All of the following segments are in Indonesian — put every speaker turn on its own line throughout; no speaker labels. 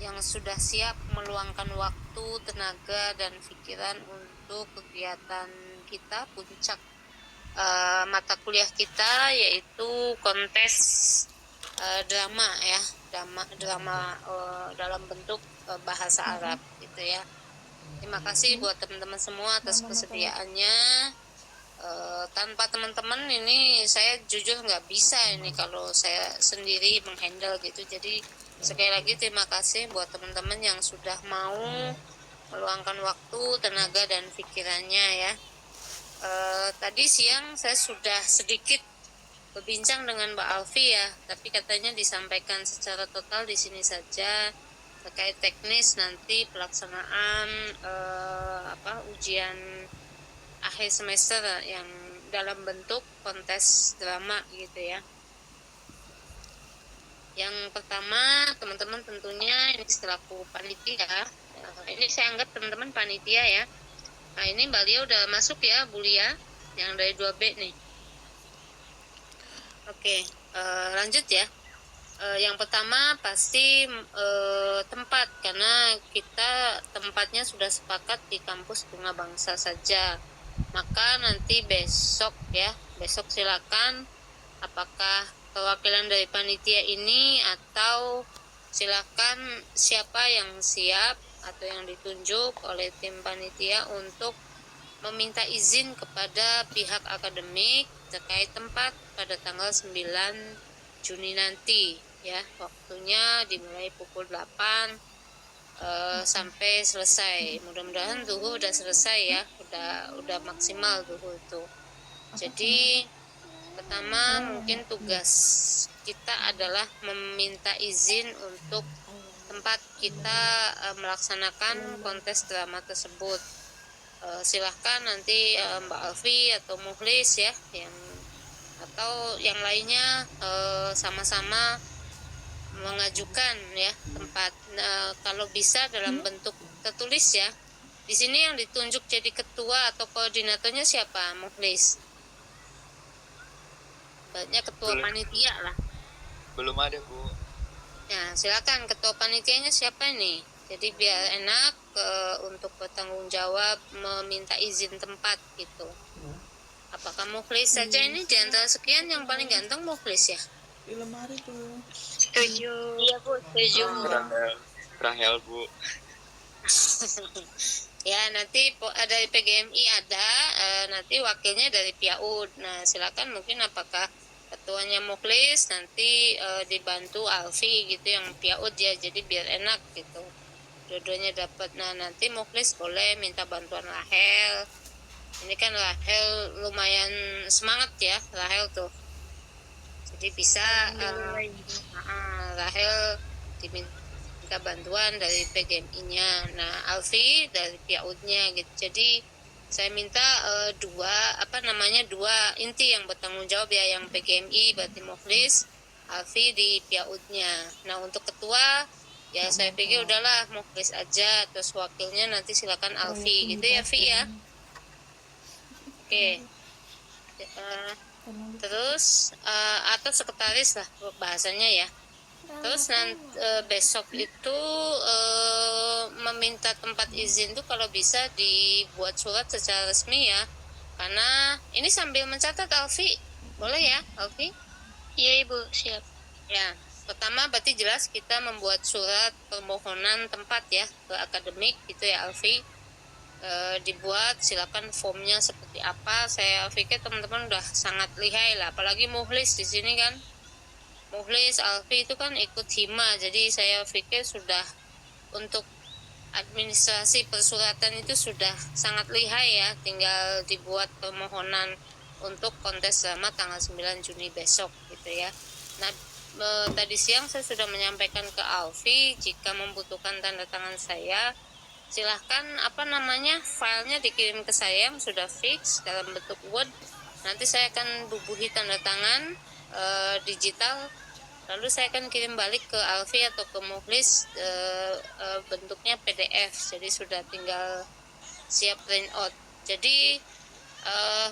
yang sudah siap meluangkan waktu, tenaga, dan pikiran untuk kegiatan kita, puncak mata kuliah kita, yaitu kontes drama ya, drama dalam bentuk bahasa Arab gitu ya. Terima kasih buat teman-teman semua atas kesediaannya. Tanpa teman-teman ini saya jujur nggak bisa ini kalau saya sendiri menghandle gitu. Jadi sekali lagi terima kasih buat teman-teman yang sudah mau meluangkan waktu, tenaga, dan pikirannya ya. Tadi siang saya sudah sedikit berbincang dengan Mbak Alfi ya, tapi katanya disampaikan secara total di sini saja terkait teknis nanti pelaksanaan ujian akhir semester yang dalam bentuk kontes drama gitu ya. Yang pertama, teman-teman tentunya ini selaku panitia, ini saya anggap teman-teman panitia ya. Nah ini Mbak Lia udah masuk ya, Bu Lia, yang dari 2B nih. Oke, lanjut ya. Yang pertama pasti tempat, karena kita tempatnya sudah sepakat di kampus Bunga Bangsa saja. Maka nanti besok silakan apakah perwakilan dari panitia ini atau silakan siapa yang siap atau yang ditunjuk oleh tim panitia untuk meminta izin kepada pihak akademik terkait tempat pada tanggal 9 Juni nanti ya. Waktunya dimulai pukul 8 sampai selesai. Mudah-mudahan zuhur udah selesai ya, udah maksimal zuhur itu. Jadi pertama mungkin tugas kita adalah meminta izin untuk tempat kita melaksanakan kontes drama tersebut. Silahkan nanti Mbak Alfi atau Muhlis ya, atau yang lainnya sama-sama mengajukan ya tempat. Kalau bisa dalam bentuk tertulis ya. Di sini yang ditunjuk jadi ketua atau koordinatornya siapa, Muhlis? Banyak ketua panitia lah.
Belum ada, Bu.
Ya, silakan ketua panitianya siapa nih? Jadi biar enak untuk bertanggung jawab meminta izin tempat gitu. Apakah Mukhlis saja ini di antara sekian yang paling ganteng Mukhlis ya?
Di lemari tuh.
Setuju. Iya Bu, setuju.
Rahel, Bu.
Ya nanti dari PGMI ada, nanti wakilnya dari PIAUD. Nah silakan mungkin apakah ketuanya Mukhlis nanti dibantu Alfi gitu yang PIAUD ya, jadi biar enak gitu. Dua-duanya dapat. Nah nanti Mukhlis boleh minta bantuan Rahel. Ini kan Rahel lumayan semangat ya, Rahel tuh. Jadi bisa Rahel diminta bantuan dari PGMI-nya. Nah, Alfi dari PIAUD-nya gitu. Jadi saya minta dua inti yang bertanggung jawab ya, yang PGMI berarti Mukhlis, Alfi di PIAUD-nya. Nah, untuk ketua ya saya pikir udahlah Mukhlis aja, terus wakilnya nanti silakan Alfi gitu ya, Vi ya. Oke. Terus atau sekretaris lah bahasanya ya. Terus nanti besok itu meminta tempat izin tuh kalau bisa dibuat surat secara resmi ya. Karena ini sambil mencatat Alfi, boleh ya Alfi?
Iya Ibu, siap.
Ya, pertama berarti jelas kita membuat surat permohonan tempat ya ke akademik gitu ya Alfi. Dibuat, silakan formnya seperti apa. Saya pikir teman-teman udah sangat lihai lah, apalagi Muhlis di sini kan. Muhlis, Alfi itu kan ikut hima, jadi saya pikir sudah untuk administrasi persuratan itu sudah sangat lihai ya. Tinggal dibuat permohonan untuk kontes drama tanggal 9 Juni besok gitu ya. Nah tadi siang saya sudah menyampaikan ke Alfi, jika membutuhkan tanda tangan saya silahkan filenya dikirim ke saya yang sudah fix dalam bentuk Word. Nanti saya akan bubuhi tanda tangan digital, lalu saya akan kirim balik ke Alfi atau ke Mukhlis bentuknya PDF, jadi sudah tinggal siap print out. Jadi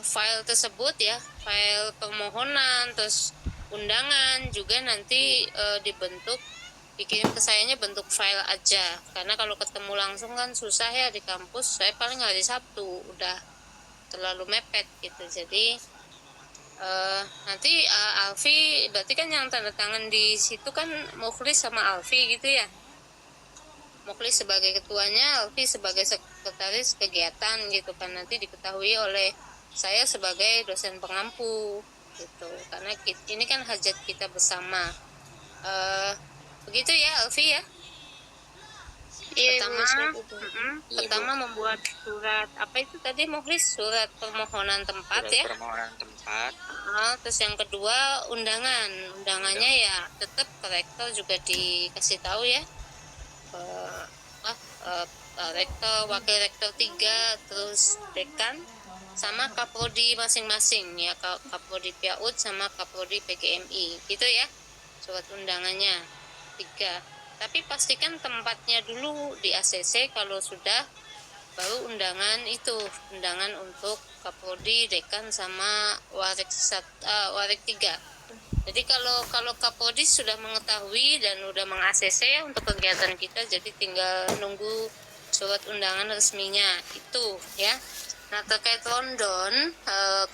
file tersebut ya, file permohonan terus undangan juga nanti dibentuk dikirim ke sayanya bentuk file aja, karena kalau ketemu langsung kan susah ya di kampus. Saya paling hari Sabtu udah terlalu mepet gitu. Jadi nanti Alfi berarti kan yang tanda tangan di situ kan Mukhlis sama Alfi gitu ya. Mukhlis sebagai ketuanya, Alfi sebagai sekretaris kegiatan gitu kan, nanti diketahui oleh saya sebagai dosen pengampu gitu, karena ini kan hajat kita bersama. Begitu ya Alfi ya.
Iya Ibu,
Pertama,
siap Ibu.
Iya,
pertama membuat surat apa itu tadi Mukhlis, surat permohonan tempat
Surat
ya.
permohonan tempat.
Terus yang kedua undangannya ya tetap ke rektor juga dikasih tahu ya. Rektor, wakil rektor 3, terus dekan sama kaprodi masing-masing ya, kaprodi PAUD sama kaprodi PGMI gitu ya, surat undangannya 3. Tapi pastikan tempatnya dulu di ACC, kalau sudah baru undangan untuk kaprodi, dekan sama warik 3. Jadi kalau Kapolri sudah mengetahui dan udah meng-ACC untuk kegiatan kita, jadi tinggal nunggu surat undangan resminya itu ya. Nah, terkait rondon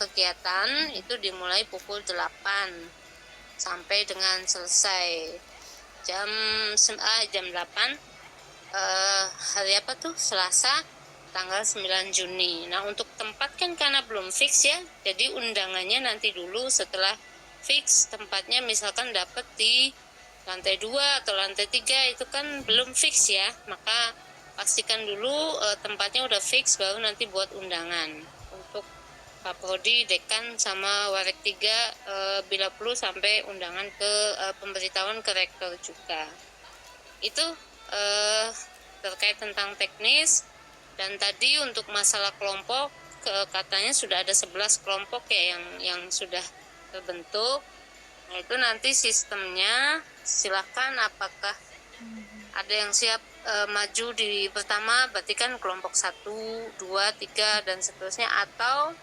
kegiatan itu dimulai pukul 8 sampai dengan selesai jam 8 hari apa tuh, Selasa tanggal 9 Juni. Nah, untuk tempat kan karena belum fix ya, jadi undangannya nanti dulu. Setelah fix tempatnya, misalkan dapat di lantai 2 atau lantai 3, itu kan belum fix ya, maka pastikan dulu tempatnya udah fix, baru nanti buat undangan untuk kaprodi, dekan sama warik 3, bila perlu sampai undangan ke pemberitahuan ke rektor juga. Itu terkait tentang teknis. Dan tadi untuk masalah kelompok, katanya sudah ada 11 kelompok ya yang sudah terbentuk. Nah, itu nanti sistemnya silakan, apakah ada yang siap maju di pertama, berarti kan kelompok 1, 2, 3 dan seterusnya, atau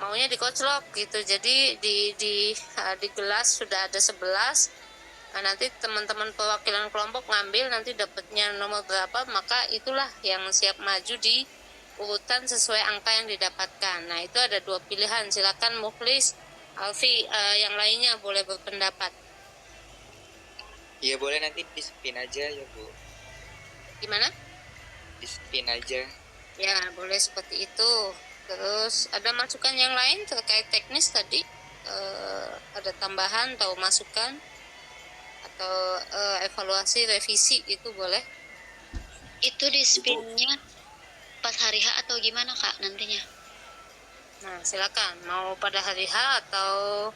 maunya dikoclok gitu. Jadi di gelas sudah ada 11. Nah, nanti teman-teman perwakilan kelompok ngambil, nanti dapatnya nomor berapa, maka itulah yang siap maju di urutan sesuai angka yang didapatkan. Nah, itu ada 2 pilihan. Silakan Mukhlis, Alfi, yang lainnya boleh berpendapat.
Iya, boleh, nanti di-spin aja ya Bu.
Gimana?
Di-spin aja.
Ya, boleh seperti itu. Terus ada masukan yang lain terkait teknis tadi? Ada tambahan atau masukan atau evaluasi, revisi, itu boleh?
Itu di spinnya pas hari H atau gimana Kak nantinya?
Nah, silakan mau pada hari H atau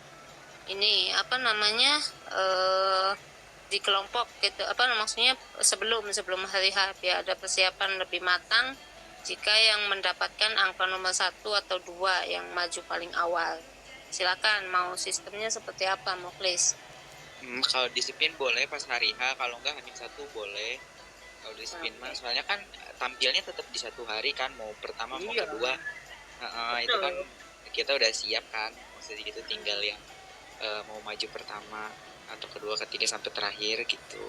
ini apa namanya di kelompok gitu, apa maksudnya sebelum hari H, biar ada persiapan lebih matang jika yang mendapatkan angka nomor 1 atau 2 yang maju paling awal. Silakan mau sistemnya seperti apa Mukhlis?
Kalau disiplin boleh pas hari H, kalau enggak H-1 boleh. Kalau disiplin mah soalnya kan tampilnya tetap di satu hari kan, mau pertama mau kedua. Itu kan kita udah siap kan, maksudnya gitu, tinggal yang mau maju pertama atau kedua, ketiga sampai terakhir gitu.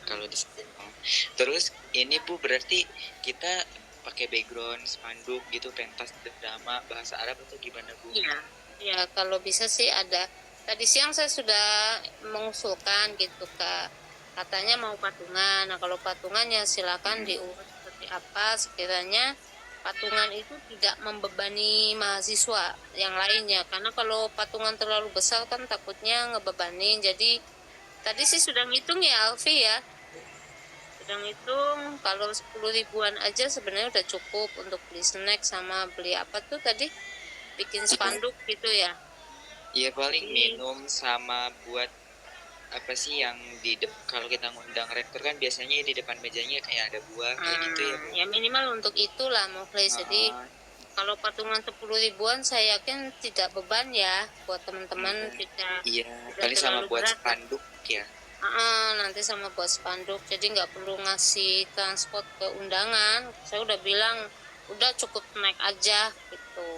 Kalau disiplin mah. Terus ini Bu, berarti kita pakai background spanduk gitu, pentas drama bahasa Arab atau gimana Bu?
Iya. Ya, kalau bisa sih ada. Tadi siang saya sudah mengusulkan gitu Kak. Katanya mau patungan. Nah, kalau patungannya silakan diurus seperti apa sekiranya patungan itu tidak membebani mahasiswa yang lainnya. Karena kalau patungan terlalu besar kan takutnya ngebebanin. Jadi tadi sih sudah ngitung ya Alfi ya. Sudah ngitung kalau 10 ribuan aja sebenarnya udah cukup untuk beli snack sama beli apa tuh tadi? Bikin spanduk gitu ya.
Iya, paling minum sama buat apa sih yang kalau kita ngundang rektor kan biasanya di depan mejanya kayak ada buah kayak gitu ya Bu.
Ya minimal untuk itulah Mukhlis. Jadi kalau patungan 10 ribuan saya yakin tidak beban ya buat teman-teman kita.
Iya, paling sama buat
berat.
spanduk ya.
Nanti sama buat spanduk, jadi nggak perlu ngasih transport ke undangan. Saya udah bilang udah cukup naik aja gitu.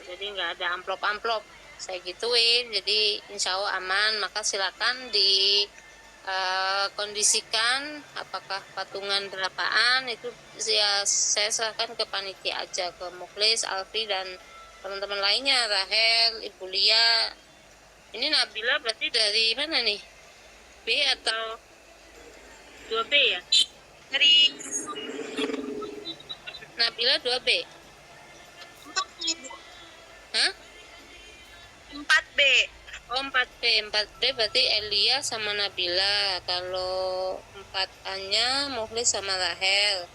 Jadi nggak ada amplop-amplop, saya gituin. Jadi insya Allah aman. Maka silakan kondisikan apakah patungan berapaan itu ya saya serahkan ke panitia aja, ke Muklis, Alfi dan teman-teman lainnya, Rahel, Ibu Lia. Ini Nabila berarti dari mana nih? B atau 2B ya?
Dari
Nabila 2B.
4 ibu.
Hah?
4B.
Oh 4B berarti Elia sama Nabila. Kalau 4A-nya Mukhlis sama Rahel,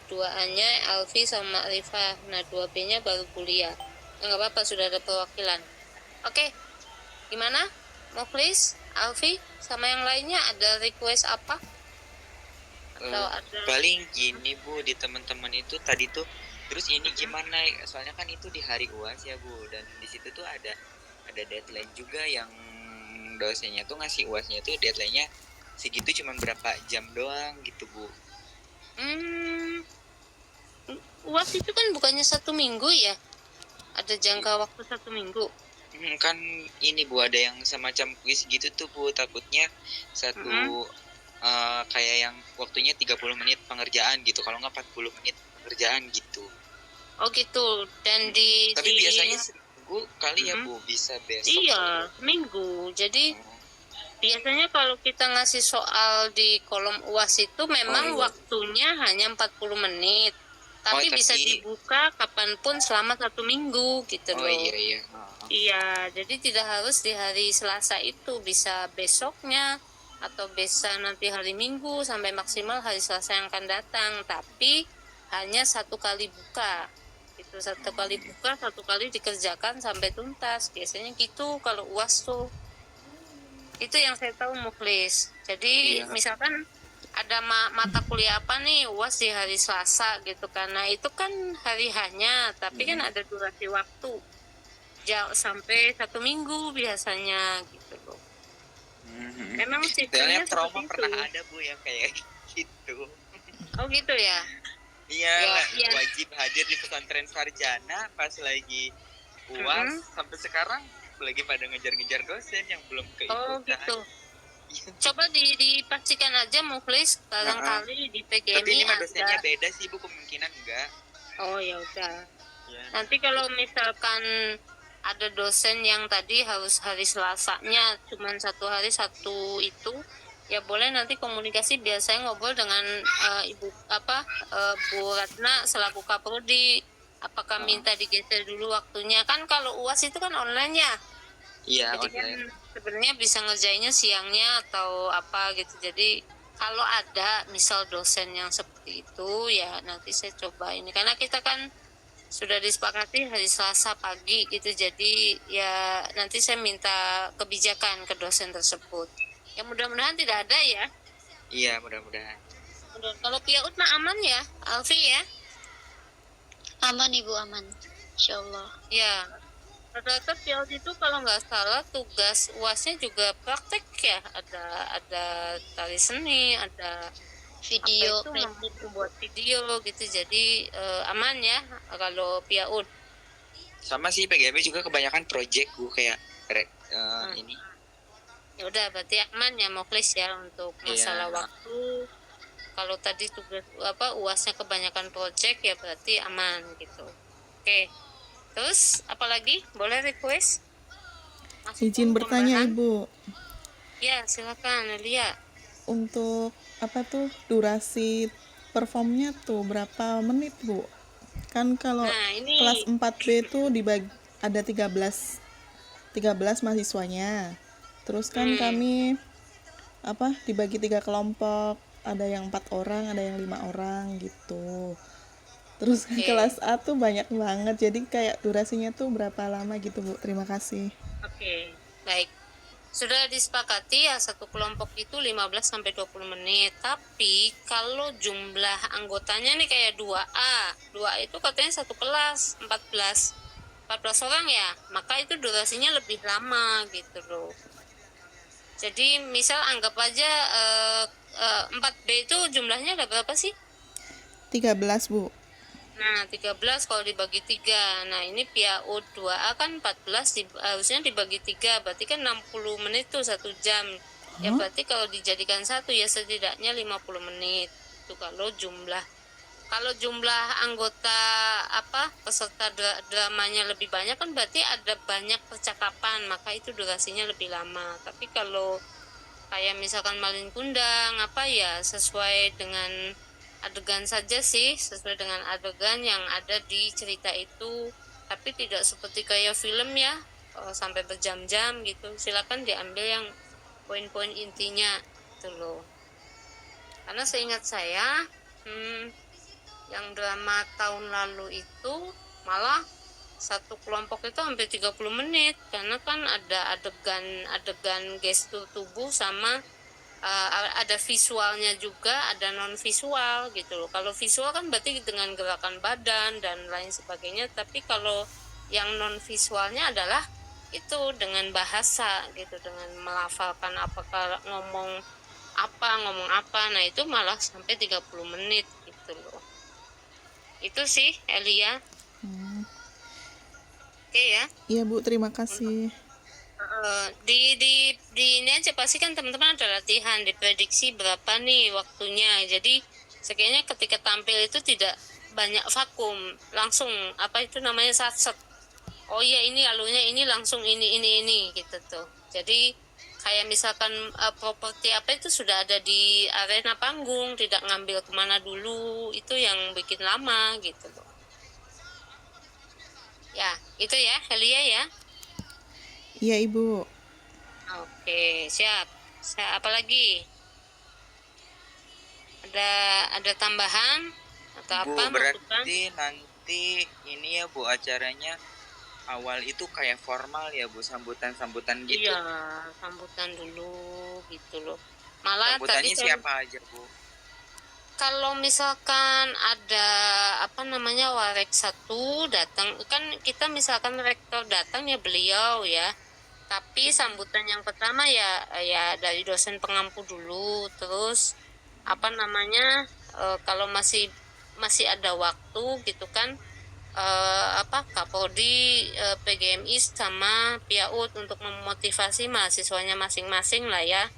2A-nya Alfi sama Rifah. Nah 2B-nya baru kuliah. Enggak apa-apa, sudah ada perwakilan. Oke, gimana Mukhlis, Alfi sama yang lainnya ada request apa? Atau ada
Paling gini Bu, di teman-teman itu tadi tuh terus ini gimana, soalnya kan itu di hari UAS ya Bu, dan di situ tuh ada deadline juga yang dosennya tuh ngasih UASnya tuh deadline-nya segitu, cuman berapa jam doang gitu Bu.
UAS itu kan bukannya 1 minggu ya? Ada jangka waktu 1 minggu.
Kan ini Bu, ada yang semacam kuis gitu tuh Bu, takutnya satu kayak yang waktunya 30 menit pengerjaan gitu, kalau nggak 40 menit pengerjaan gitu.
Oh gitu. Dan
tapi biasanya seminggu kali ya Bu, bisa besok.
Iya, seminggu. Jadi biasanya kalau kita ngasih soal di kolom UAS itu memang waktunya hanya 40 menit. Tapi bisa dibuka kapanpun selama 1 minggu gitu loh.
Iya.
Iya, jadi tidak harus di hari Selasa itu, bisa besoknya atau bisa nanti hari Minggu sampai maksimal hari Selasa yang akan datang. Tapi hanya 1 kali buka. Itu 1 kali buka, 1 kali dikerjakan sampai tuntas. Biasanya gitu kalau UAS tuh. Itu yang saya tahu Mukhlis. Jadi misalkan ada mata kuliah apa nih UAS di hari Selasa gitu, karena itu kan hari hanya, tapi kan ada durasi waktu sampai 1 minggu biasanya gitu loh. Emang sistemnya
trauma pernah ada Bu yang kayak gitu.
Oh gitu ya?
Iya, wajib hadir di pesantren sarjana pas lagi UAS, sampai sekarang lagi pada ngejar-ngejar dosen yang belum keikutan.
Oh gitu. Coba dipastikan aja Mukhlis, barangkali di PGMI.
Tapi ini mah dosennya beda sih Bu, kemungkinan enggak.
Oh ya udah. Ya. Nanti kalau misalkan ada dosen yang tadi harus hari Selasanya cuman 1 hari 1 itu, ya boleh nanti komunikasi, biasanya ngobrol dengan Bu Ratna selaku Kaprodi, apakah minta digeser dulu waktunya. Kan kalau UAS itu kan online ya.
Iya,
jadi kan sebenarnya bisa ngerjainnya siangnya atau apa gitu. Jadi kalau ada misal dosen yang seperti itu, ya nanti saya coba ini, karena kita kan sudah disepakati hari Selasa pagi gitu. Jadi ya nanti saya minta kebijakan ke dosen tersebut. Ya mudah-mudahan tidak ada ya.
Iya, mudah-mudahan.
Kalau PIAUD mah aman ya, Alfi ya?
Aman Ibu, aman. Insyaallah.
Ya. Rata-rata PIAUD itu kalau nggak salah tugas UASnya juga praktek ya. Ada tari seni, ada
video,
buat video gitu. Jadi aman ya kalau PIAUD.
Sama sih PGMI juga kebanyakan project Bu, kayak ini.
Ya udah berarti aman ya Mukhlis ya untuk masalah waktu. Kalau tadi tugas UASnya kebanyakan project, ya berarti aman gitu. Oke. Terus apalagi? Boleh request?
Izin bertanya Ibu.
Ya silakan Lia.
Untuk durasi performnya tuh berapa menit Bu? Kan kalau kelas 4B itu dibagi ada 13 mahasiswanya. Terus kan kami dibagi 3 kelompok, ada yang 4 orang, ada yang 5 orang gitu. Terus kelas A tuh banyak banget, jadi kayak durasinya tuh berapa lama gitu Bu? Terima kasih.
Oke, baik. Sudah disepakati ya, 1 kelompok itu 15-20 menit. Tapi kalau jumlah anggotanya nih kayak 2A itu katanya 1 kelas 14 orang ya, maka itu durasinya lebih lama gitu loh. Jadi misal anggap aja 4B itu jumlahnya ada berapa sih?
13 Bu.
Nah 13 kalau dibagi 3. Nah ini PIAUD 2A kan 14 harusnya dibagi 3, berarti kan 60 menit tuh 1 jam. Ya berarti kalau dijadikan satu ya setidaknya 50 menit. Itu kalau jumlah anggota peserta dramanya lebih banyak kan berarti ada banyak percakapan, maka itu durasinya lebih lama. Tapi kalau kayak misalkan malin kundang ya sesuai dengan adegan saja sih, sesuai dengan adegan yang ada di cerita itu, tapi tidak seperti kayak film ya sampai berjam-jam gitu. Silakan diambil yang poin-poin intinya gitu loh. Karena seingat saya yang drama tahun lalu itu malah satu kelompok itu hampir 30 menit karena kan ada adegan gestur tubuh sama ada visualnya juga, ada non visual gitu loh. Kalau visual kan berarti dengan gerakan badan dan lain sebagainya, tapi kalau yang non visualnya adalah itu dengan bahasa gitu, dengan melafalkan ngomong apa, nah itu malah sampai 30 menit gitu loh. Itu sih Elia. Oke ya.
Iya Bu, terima kasih.
Di ini aja pasti kan teman-teman ada latihan, diprediksi berapa nih waktunya. Jadi sekiranya ketika tampil itu tidak banyak vakum, langsung itu namanya satset. Oh iya ini alurnya ini langsung ini gitu tuh. Jadi kayak misalkan properti itu sudah ada di arena panggung, tidak ngambil kemana dulu, itu yang bikin lama gitu loh. Ya, itu ya Helia ya.
Iya Ibu.
Oke, siap. Apa lagi? Ada tambahan atau
Bu,
apa?
berarti nanti ini ya Bu, acaranya awal itu kayak formal ya Bu, sambutan gitu.
Iya, sambutan dulu gitu loh. Malah
sambutannya
tadi
siapa aja Bu?
Kalau misalkan ada warek satu datang, kan kita misalkan rektor datang ya beliau ya. Tapi sambutan yang pertama ya dari dosen pengampu dulu, terus kalau masih ada waktu gitu kan Kapolri, PGMI sama PIAUD untuk memotivasi mahasiswanya masing-masing lah ya.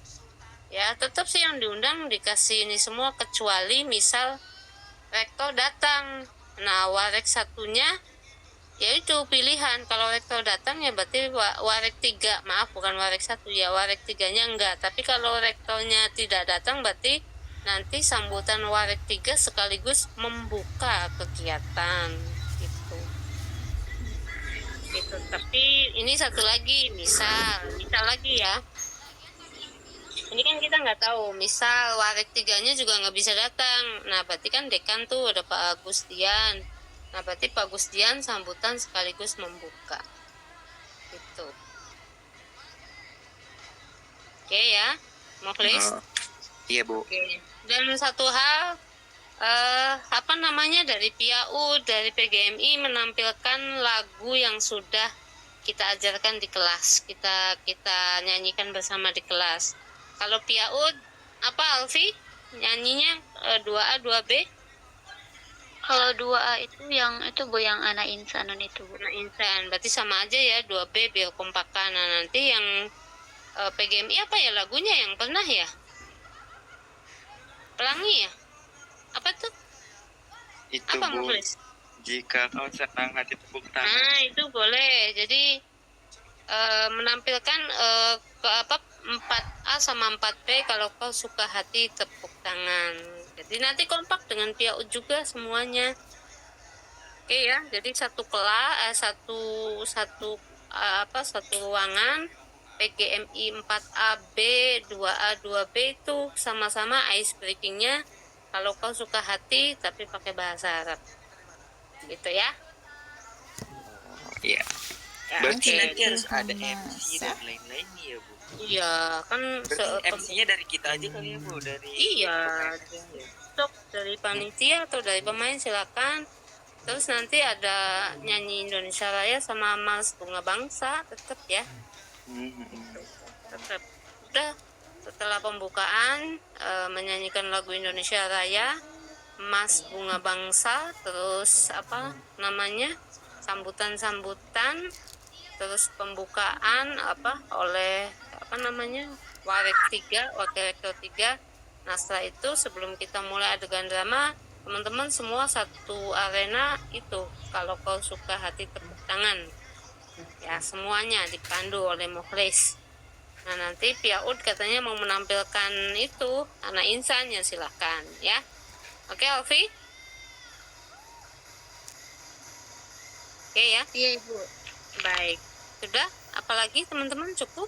Ya tetap sih yang diundang dikasih ini semua kecuali misal rektor datang. Nah warek satunya yaitu pilihan, kalau rektor datang ya berarti warek 3, maaf bukan warek 1 ya, warek 3-nya enggak. Tapi kalau rektornya tidak datang berarti nanti sambutan warek 3 sekaligus membuka kegiatan gitu. Tapi ini satu lagi misal lagi ya, ini kan kita nggak tahu, misal warek 3-nya juga nggak bisa datang, nah berarti kan dekan tuh ada Pak Agustian. Nah berarti Pak Gustian sambutan sekaligus membuka gitu. Oke ya, Mukhlis.
Iya Bu.
Oke. Dan satu hal dari PIAUD, dari PGMI menampilkan lagu yang sudah kita ajarkan di kelas, kita nyanyikan bersama di kelas. Kalau PIAUD Alfi nyanyinya 2A 2B?
Kalau 2A itu yang itu Bu, yang anak insanan itu Bu.
Anak insan, berarti sama aja ya 2B biar kompakan. Nah nanti yang PGMI apa ya lagunya yang pernah ya? Pelangi ya? Apa tuh?
Itu
apa
Bu,
Mukhlis?
jika kau senang hati tepuk tangan.
Nah itu boleh. Jadi menampilkan 4A sama 4B kalau kau suka hati tepuk tangan. Jadi nanti kompak dengan PIAUD juga semuanya. Oke ya, jadi satu ruangan PGMI 4AB, 2A, 2B itu sama-sama ice breakingnya kalau kau suka hati tapi pakai bahasa Arab. Gitu ya.
Iya.
Ya,
berarti
oke.
nanti harus ada MC dan lain-lainnya ya Bu.
Iya, kan
Berarti MC-nya dari kita aja kali ya Bu, dari
Iya, dari panitia atau dari pemain silakan. Terus nanti ada nyanyi Indonesia Raya sama Mas Bunga Bangsa tetap ya. Tetap. Udah setelah pembukaan menyanyikan lagu Indonesia Raya, Mas Bunga Bangsa, terus sambutan-sambutan, terus pembukaan oleh Warek 3, wakil rektor 3. Nah setelah itu sebelum kita mulai adegan drama, teman-teman semua satu arena itu, kalau kau suka hati tepuk tangan. Ya semuanya dipandu oleh Mukhlis. Nah nanti pihak UD katanya mau menampilkan itu anak insan, ya silahkan ya. Oke Alfi? Oke ya,
Iya Ibu.
baik. Sudah, apalagi teman-teman cukup?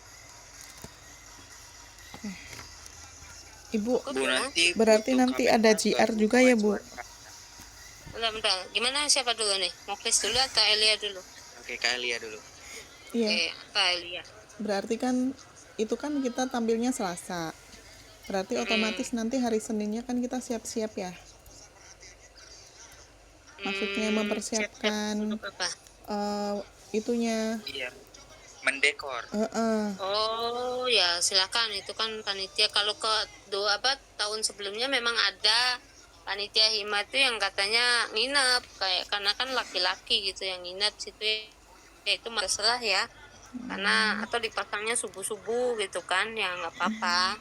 Ibu,
Cukup
Bu,
ya?
nanti
berarti
butuh
nanti
kamera
ada
nggak,
JR
Bu,
juga
buat
ya, Bu?
suara.
Bentar. Gimana siapa dulu nih? Mukhlis dulu atau Elia dulu?
Oke, Kak Elia dulu.
Iya,
Oke, Kak Elia.
berarti kan itu kan kita tampilnya Selasa. Berarti otomatis nanti hari Seninnya kan kita siap-siap ya. Maksudnya
Siap-siap
mempersiapkan
untuk apa?
itunya.
Iya, mendekor.
Oh ya silakan, itu kan panitia. Kalau ke tahun sebelumnya memang ada panitia hima itu yang katanya nginep, kayak karena kan laki-laki gitu yang nginep situ ya, itu masalah ya, karena atau dipasangnya subuh-subuh gitu kan, ya nggak apa-apa.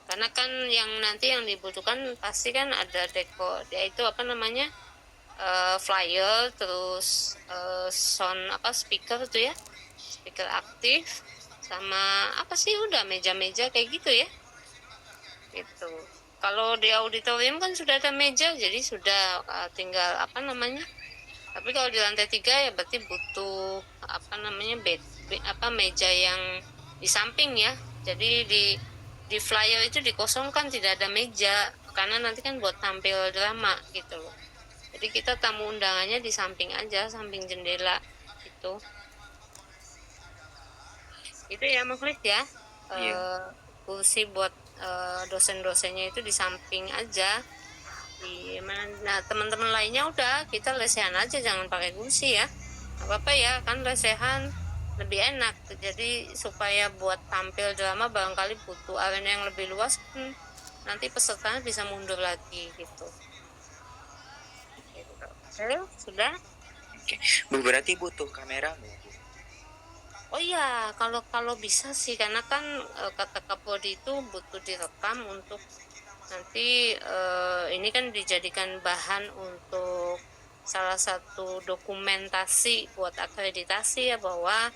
Karena kan yang nanti yang dibutuhkan pasti kan ada dekor, yaitu apa namanya, flyer, terus sound speaker tuh ya, speaker aktif, sama apa sih, udah meja-meja kayak gitu ya. Itu kalau di auditorium kan sudah ada meja, jadi sudah tinggal apa namanya. Tapi kalau di lantai 3 ya berarti butuh meja yang di samping ya. Jadi di flyer itu dikosongkan, tidak ada meja, karena nanti kan buat tampil drama gitu loh. Jadi kita tamu undangannya di samping aja, samping jendela itu. Itu ya Mukhlis ya.
Iya.
Kursi buat dosen-dosennya itu di samping aja. Nah teman-teman lainnya udah kita lesehan aja, jangan pakai kursi ya. Apa-apa ya, kan lesehan lebih enak. Jadi supaya buat tampil drama barangkali butuh arena yang lebih luas, nanti pesertanya bisa mundur lagi gitu. Oke, sudah.
Oke, Bu, berarti butuh kamera nggak, Bu?
Oh iya, kalau bisa sih, karena kan kata Kapolri itu butuh direkam untuk nanti ini kan dijadikan bahan untuk salah satu dokumentasi buat akreditasi ya, bahwa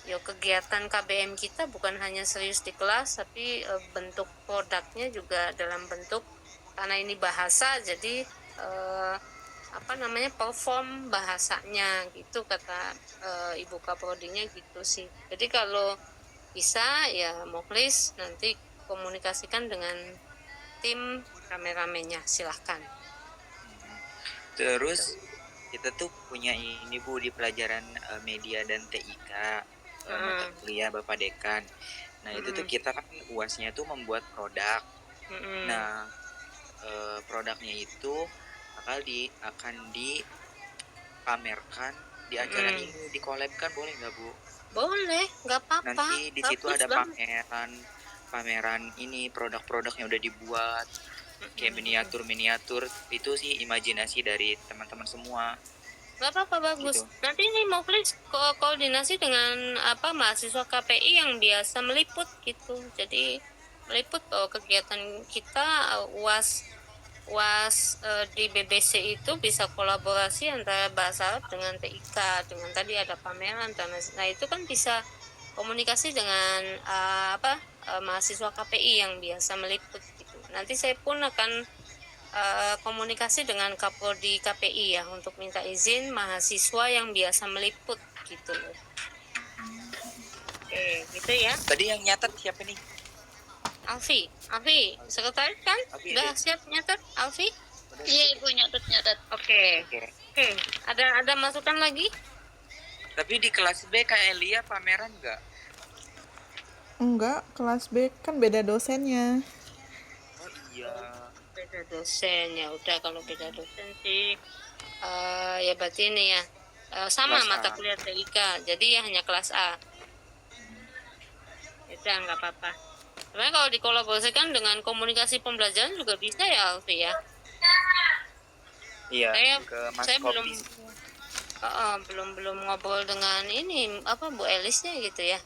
kegiatan KBM kita bukan hanya serius di kelas, tapi bentuk produknya juga dalam bentuk, karena ini bahasa, jadi perform bahasanya gitu, kata Ibu Kaprodinya gitu sih. Jadi kalau bisa ya Mukhlis nanti komunikasikan dengan tim kameramennya, silahkan.
Terus kita tuh punya ini, Bu, di pelajaran media dan TIK, mata kuliah Bapak Dekan. Nah itu tuh kita kan UASnya tuh membuat produk. Nah produknya itu akan dipamerkan di acara ini, dikolabkan, boleh nggak, Bu?
Boleh, nggak apa-apa.
Nanti di situ ada pameran ini, produk-produk yang udah dibuat, kayak miniatur itu sih imajinasi dari teman-teman semua.
Gak apa-apa, bagus.
Gitu.
Nanti ini mau koordinasi dengan mahasiswa KPI yang biasa meliput gitu. Jadi meliput kegiatan kita, UAS di BBC itu bisa kolaborasi antara Bahasa Arab dengan TIK, dengan tadi ada pameran, nah itu kan bisa komunikasi dengan mahasiswa KPI yang biasa meliput gitu. Nanti saya pun akan komunikasi dengan Kapoldi KPI ya, untuk minta izin mahasiswa yang biasa meliput gitu loh. Oke, gitu ya.
Tadi yang nyatet siapa nih?
Alfi, sekretaris kan? Udah siap nyatet, Alfi?
Iya Ibu, nyatet.
Oke. Ada masukan lagi?
Tapi di kelas B Kak Elia pameran nggak?
Enggak, kelas B kan beda dosennya.
Oh iya.
Beda dosen, ya udah kalau beda dosen sih ya berarti ini ya sama kelas mata kuliah TIK, jadi ya hanya kelas A. Udah nggak apa-apa. Sebenarnya kalau dikolaborasikan dengan komunikasi pembelajaran juga bisa ya Alfi ya.
Iya.
Saya belum ngobrol dengan ini Bu Elisnya gitu ya.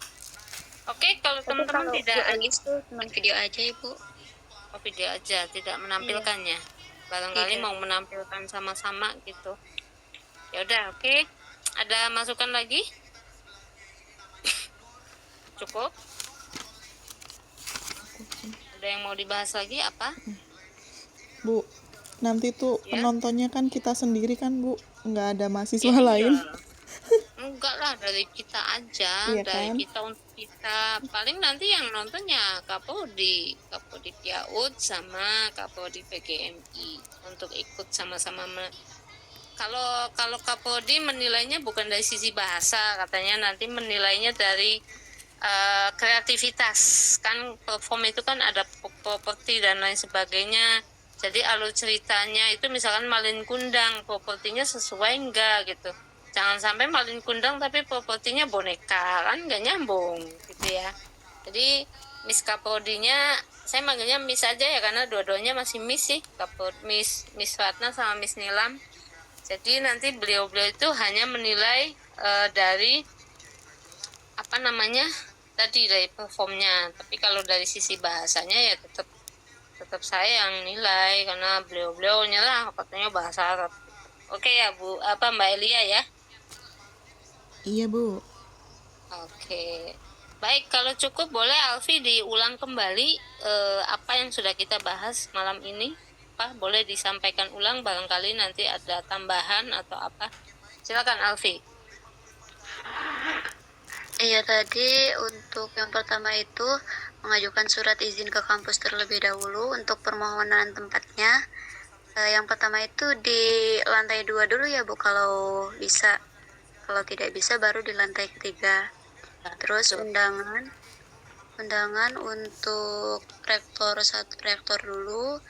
Oke, kalau
Tapi
teman-teman
kalau Bu
tidak
Elis tuh cuma video aja Ibu.
video aja, tidak menampilkannya. Barangkali
Tidak.
mau menampilkan sama-sama gitu. Ya udah, oke. Ada masukan lagi? Cukup? Ada yang mau dibahas lagi apa?
Bu, nanti tuh
Ya.
penontonnya kan kita sendiri kan Bu, nggak ada mahasiswa
Ya,
lain.
Enggak lah, dari kita aja,
Iya
dari
kan?
kita untuk kita. Paling nanti yang nontonnya Kapodi Piaud sama Kapodi PGMI untuk ikut sama-sama. Kalau Kapodi menilainya bukan dari sisi bahasa, katanya nanti menilainya dari kreativitas. Kan perform itu kan ada properti dan lain sebagainya. Jadi alur ceritanya itu misalkan Malin Kundang, propertinya sesuai enggak gitu. Jangan sampai Malin Kundang tapi propertinya boneka, kan nggak nyambung gitu ya. Jadi Miss Kapodinya, saya manggilnya Miss aja ya karena dua-duanya masih Miss sih, Miss Ratna sama Miss Nilam. Jadi nanti beliau-beliau itu hanya menilai dari apa namanya tadi, dari performnya. Tapi kalau dari sisi bahasanya ya tetap saya yang nilai karena beliau-beliaunya lah katanya bahasa Arab. Oke ya Bu, apa Mbak Elia ya?
Iya Bu.
Oke. Baik, kalau cukup boleh Alfi diulang kembali apa yang sudah kita bahas malam ini. Apa boleh disampaikan ulang, barangkali nanti ada tambahan atau apa. Silakan Alfi.
Iya, tadi untuk yang pertama itu mengajukan surat izin ke kampus terlebih dahulu untuk permohonan tempatnya. Yang pertama itu di lantai 2 dulu ya Bu, kalau bisa. Kalau tidak bisa baru di lantai ketiga. Terus undangan untuk rektor dulu,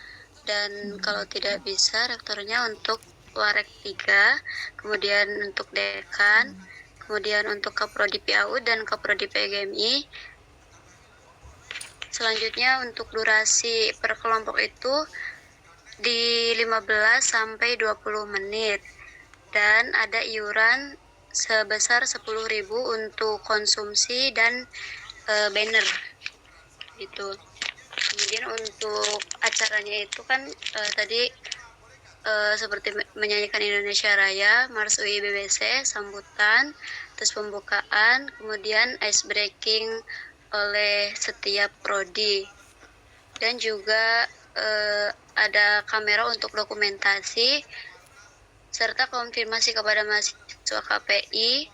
dan kalau tidak bisa rektornya untuk warek 3, kemudian untuk dekan, kemudian untuk Kaprodi PAUD dan Kaprodi PGMI. Selanjutnya untuk durasi per kelompok itu di 15 sampai 20 menit, dan ada iuran sebesar 10.000 untuk konsumsi dan banner gitu. Kemudian untuk acaranya itu kan tadi seperti menyanyikan Indonesia Raya, Mars UI BBC, sambutan, terus pembukaan, kemudian ice breaking oleh setiap prodi, dan juga ada kamera untuk dokumentasi serta konfirmasi kepada mahasiswa KPI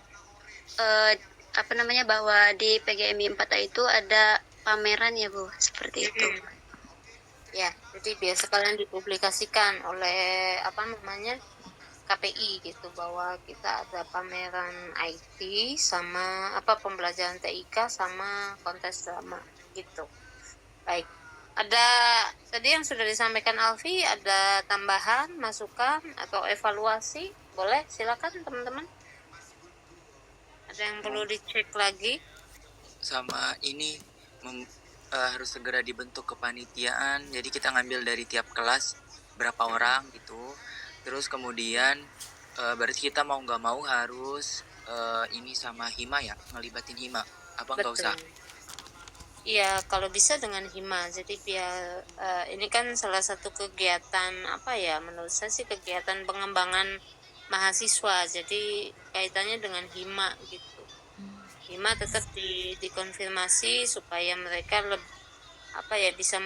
bahwa di PGMI 4A itu ada pameran ya Bu, seperti itu.
Ya, jadi biar sekalian dipublikasikan oleh KPI gitu, bahwa kita ada pameran IT sama pembelajaran TIK sama kontes drama gitu. Baik. Ada tadi yang sudah disampaikan Alfi, ada tambahan, masukan atau evaluasi? Boleh, silakan teman-teman. Ada yang perlu dicek lagi?
Sama ini harus segera dibentuk kepanitiaan. Jadi kita ngambil dari tiap kelas berapa orang gitu. Terus kemudian berarti kita mau nggak mau harus ini sama Hima ya, ngelibatin Hima. Apa nggak usah?
Iya, kalau bisa dengan Hima. Jadi biar ini kan salah satu kegiatan menurut saya sih kegiatan pengembangan mahasiswa. Jadi kaitannya dengan Hima gitu. Hima tetap dikonfirmasi supaya mereka bisa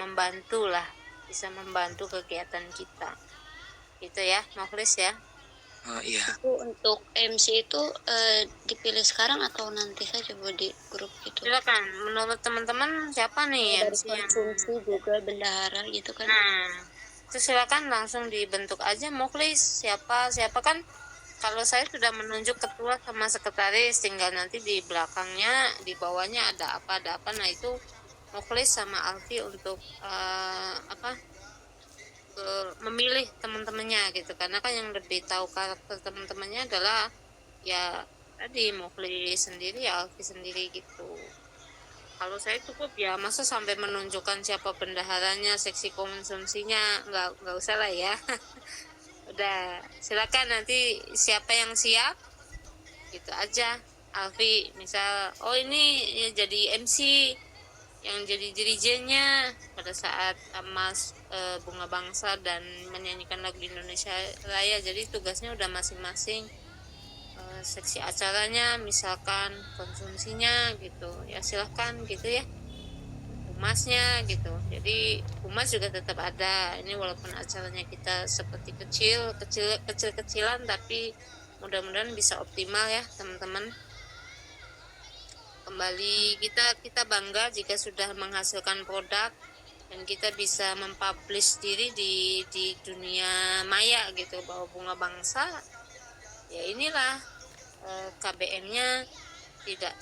membantu kegiatan kita. Gitu ya, Mukhlis ya.
Oh iya.
Itu untuk MC itu dipilih sekarang atau nanti saja Bu di grup gitu?
Silakan, menurut teman-teman siapa nih
Dari konsumsi juga bendahara gitu kan?
Nah, itu silakan langsung dibentuk aja Mukhlis. Siapa kan kalau saya sudah menunjuk ketua sama sekretaris, tinggal nanti di belakangnya, di bawahnya ada apa. Nah itu Mukhlis sama Alfi untuk memilih teman-temannya gitu, karena kan yang lebih tahu karakter teman-temannya adalah ya tadi Mukhlis sendiri, Alfi sendiri gitu. Kalau saya cukup ya, masa sampai menunjukkan siapa bendaharanya, seksi konsumsinya, nggak usah lah ya. Udah, silakan nanti siapa yang siap gitu aja. Alfi misal, oh ini ya jadi MC, yang jadi dirijennya pada saat Mas Bunga Bangsa dan menyanyikan lagu Indonesia Raya. Jadi tugasnya udah masing-masing, seksi acaranya, misalkan konsumsinya gitu ya, silahkan gitu ya, humasnya gitu. Jadi humas juga tetap ada ini, walaupun acaranya kita seperti kecil-kecilan, tapi mudah-mudahan bisa optimal ya teman-teman. Kembali kita bangga jika sudah menghasilkan produk dan kita bisa mempublish diri di dunia maya gitu, bahwa Bunga Bangsa ya inilah KBM-nya tidak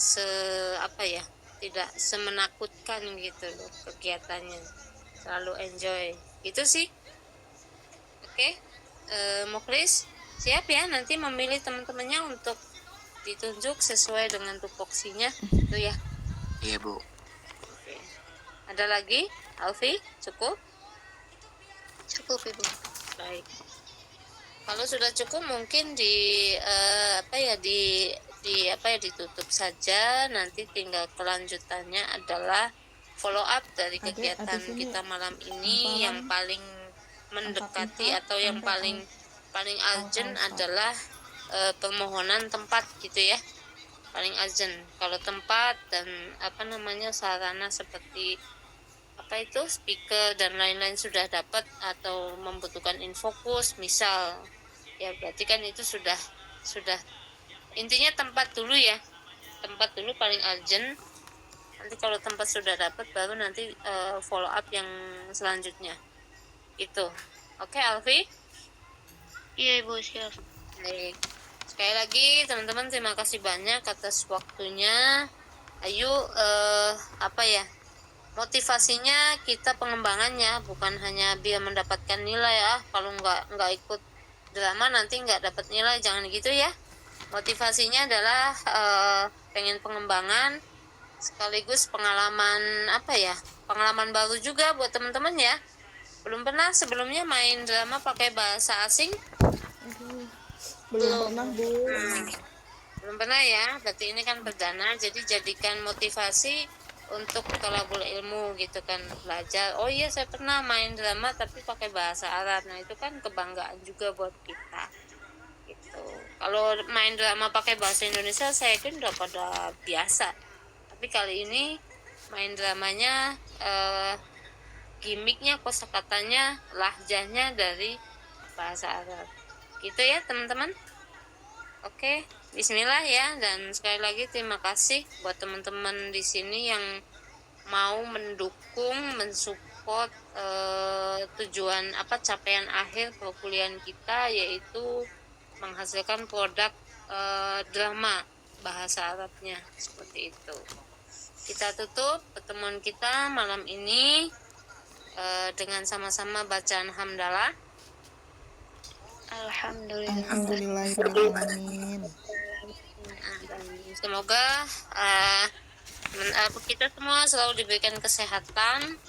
tidak semenakutkan gitu loh kegiatannya, selalu enjoy gitu sih. Oke, Mukhlis siap ya nanti memilih teman-temannya untuk ditunjuk sesuai dengan tupoksinya itu ya.
Iya Bu.
Oke. Ada lagi, Alfi? Cukup?
Cukup Ibu.
Baik. Kalau sudah cukup mungkin ditutup saja. Nanti tinggal kelanjutannya adalah follow up dari kegiatan kita malam ini. Yang paling mendekati atau yang paling urgent adalah permohonan tempat gitu ya, paling urgent. Kalau tempat dan sarana seperti speaker dan lain-lain sudah dapat atau membutuhkan infokus misal ya, berarti kan itu sudah intinya tempat dulu ya, tempat dulu paling urgent. Nanti kalau tempat sudah dapat baru nanti follow up yang selanjutnya itu. Oke Alfi?
Iya Ibu, siap.
Baik. Sekali lagi teman-teman terima kasih banyak atas waktunya. Ayo motivasinya kita pengembangannya bukan hanya biar mendapatkan nilai kalau nggak ikut drama nanti nggak dapat nilai, jangan gitu ya. Motivasinya adalah pengen pengembangan sekaligus pengalaman pengalaman baru juga buat teman-teman ya. Belum pernah sebelumnya main drama pakai bahasa asing?
Belum pernah Bu.
Belum pernah ya, berarti ini kan perdana. Jadi jadikan motivasi untuk tolabul ilmu gitu kan, belajar. Oh iya saya pernah main drama tapi pakai bahasa Arab. Nah itu kan kebanggaan juga buat kita gitu. Kalau main drama pakai bahasa Indonesia saya yakin udah pada biasa, tapi kali ini main dramanya gimmicknya, kosakatanya, lahjahnya dari bahasa Arab gitu ya teman-teman. Oke, bismillah ya. Dan sekali lagi terima kasih buat teman-teman di sini yang mau mendukung, mensupport tujuan capaian akhir perkuliahan kita, yaitu menghasilkan produk drama bahasa Arabnya seperti itu. Kita tutup pertemuan kita malam ini dengan sama-sama bacaan hamdalah.
Alhamdulillahirrahmanirrahim.
Semoga kita semua selalu diberikan kesehatan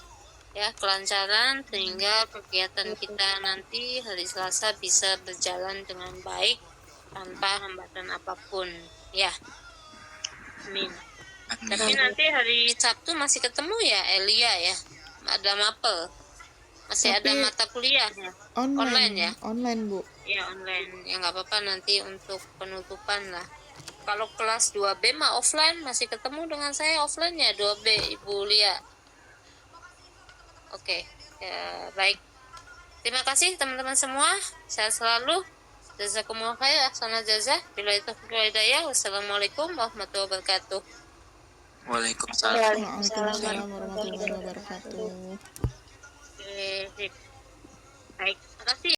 ya, kelancaran, sehingga kegiatan kita nanti hari Selasa bisa berjalan dengan baik tanpa hambatan apapun ya. Amin. Tapi nanti hari Sabtu masih ketemu ya Elia ya, ada mapel, masih ada mata kuliah ya, online ya,
online Bu
ya online ya, nggak apa-apa nanti untuk penutupan lah. Kalau kelas 2B mah offline, masih ketemu dengan saya offline ya 2B Ibu Lia. Oke, ya, baik. Terima kasih teman-teman semua, sehat selalu. Jazakumullah khair, ahsanal jazah. Bila itu hidayah. Wassalamualaikum warahmatullahi wabarakatuh.
Waalaikumsalam.
Waalaikumsalam warahmatullahi wabarakatuh.
Baik, terima kasih.